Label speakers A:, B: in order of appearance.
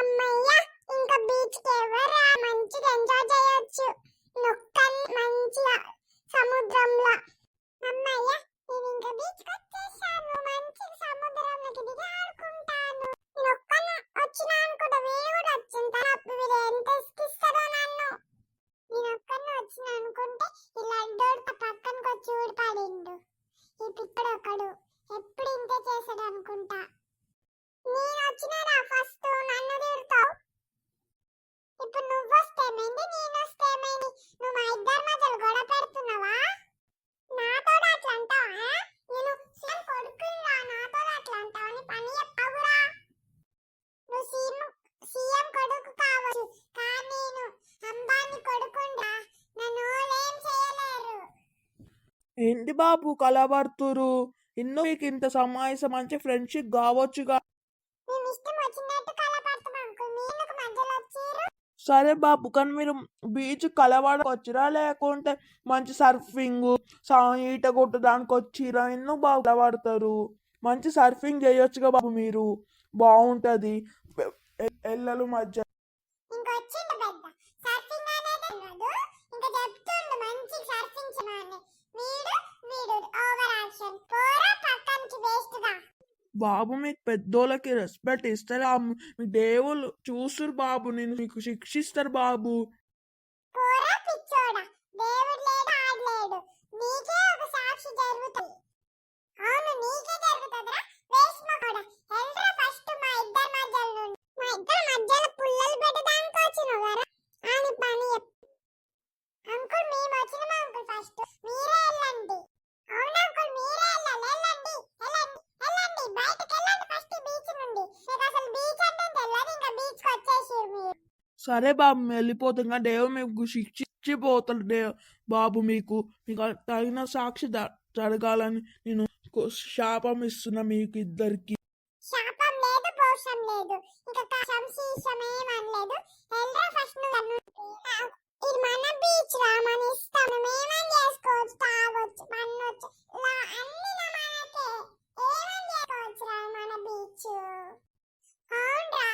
A: అమ్మయ్య ఇంకా బీచ్ కి ఎవరు మంచిగా ఎంజాయ్ చేయొచ్చు. నొక్కని మంచిగా సముద్రంలో. అమ్మయ్య నేను ఇంకా బీచ్ కి వచ్చేసాను. మంచిగా సముద్రంలోకి దిగి ఆడుకుంటాను. నేను ఒక్కనే వచ్చినా అనుకుంటా, వీడు కూడా వచ్చింది. వీడు ఎంత ఇస్తాడో నన్ను. నేను ఒక్కనే వచ్చినా అనుకుంటే ఇలా డోర్ పక్కనకి వచ్చి ఊడిపడిండు. ఈ పిప్పుడు ఒకడు ఎప్పుడు ఇంతే చేసాడు అనుకుంటా. నేను వచ్చినారా ఫస్ట్ నన్ను తిడతావు. ఇప్పుడు నువ్వు వస్తేమైంది, నేను వస్తేమైంది. నువ్వు మా ఇద్దరి మధ్యలో గొడవ పెడుతున్నావా? నాతో అట్లా అంటావా? నేను సీఎం కొడుకురా, నాతో అట్లా అంటావా? నీ పని చెప్పవురా. నువ్వు సీఎం కొడుకు కావచ్చు, కానీ నేను అంబానీ కొడుకుండా. నన్ను ఏం చేయలేరు.
B: ఏంటి బాబు కలబడుతురు? ఎన్నో మీకు ఇంత సమావేశం మంచి ఫ్రెండ్షిప్ కావచ్చుగా.
A: మేము ఇష్టం వచ్చినట్టు కలపడతాం అంకుల్, మీరుకు మధ్యలో వచ్చారు.
B: సరే బాబు, కానీ మీరు బీచ్ కలబడకొచ్చిరా లేకుంటే మంచి సర్ఫింగ్ ఈట కొట్టడానికి వచ్చిరా? ఎన్నో బాగా కలబడతారు. మంచి సర్ఫింగ్ చేయొచ్చుగా బాబు మీరు, బాగుంటది ఎల్లలు మధ్య.
A: ఇంకొచ్చిండు పెద్ద సర్ఫింగ్ అనేది అన్నాడు. ఇంకా చెప్తుండు మంచి సర్ఫింగ్ చేయమని. వీడు వీడు ఓవర్ యాక్షన్. పోరా పక్కనికి వేస్ట్ గా.
B: బాబు మీకు పెద్దోళ్ళకి రెస్పెక్ట్ ఇస్తారు. మీ దేవుళ్ళు చూస్తారు బాబు, నేను మీకు శిక్షిస్తారు బాబు.
A: పోరా పిచ్చోడా, దేవుడు లేడు ఆడలేడు. నీకే ఒక సాక్షి జరుగుతుంది. అవును నీకే జరుగుతుందిరా వేస్ట్ మగోడా. ఎల్రా ఫస్ట్ మా ఇద్దరి మధ్యలో నుండి. మా ఇద్దరి మధ్యలో పుల్లలు పెట్టడానికి వచ్చినావు కదా అని పని అంకుల్. మేము వచ్చినామా అంకుల్? ఫస్ట్ మీరే వెళ్ళండి. అవును అంకుల్ మీరే వెళ్ళాలి. వెళ్ళండి వెళ్ళండి వెళ్ళండి, బయటకు వెళ్ళండి ఫస్ట్ బీచ్ నుండి. మీకు అసలు బీచ్ అంటే తెలియదు, ఇంకా బీచ్ కి వచ్చేసారు మీరు.
B: సరే బాబు వెళ్ళిపోతున్నా. దేవు మీకు శిక్షిపోతాడు బాబు. మీకు మీకు తగిన సాక్షి జరగాలని నేను శాపం ఇస్తున్నా మీకు ఇద్దరికి.
A: శాపం లేదు, పోషం లేదు, ఇంకా శంశీషం ఏమనలేదు. ఎల్రా ఫస్ట్ నువ్వు. ఇది మన బీచ్ రా, మన ఇష్టం. మేమని చేసుకోవచ్చు, తాగొచ్చు, పన్నొచ్చు, అన్ని మనకే. ఏమని చేసుకోవచ్చు రా మన బీచ్. అవునరా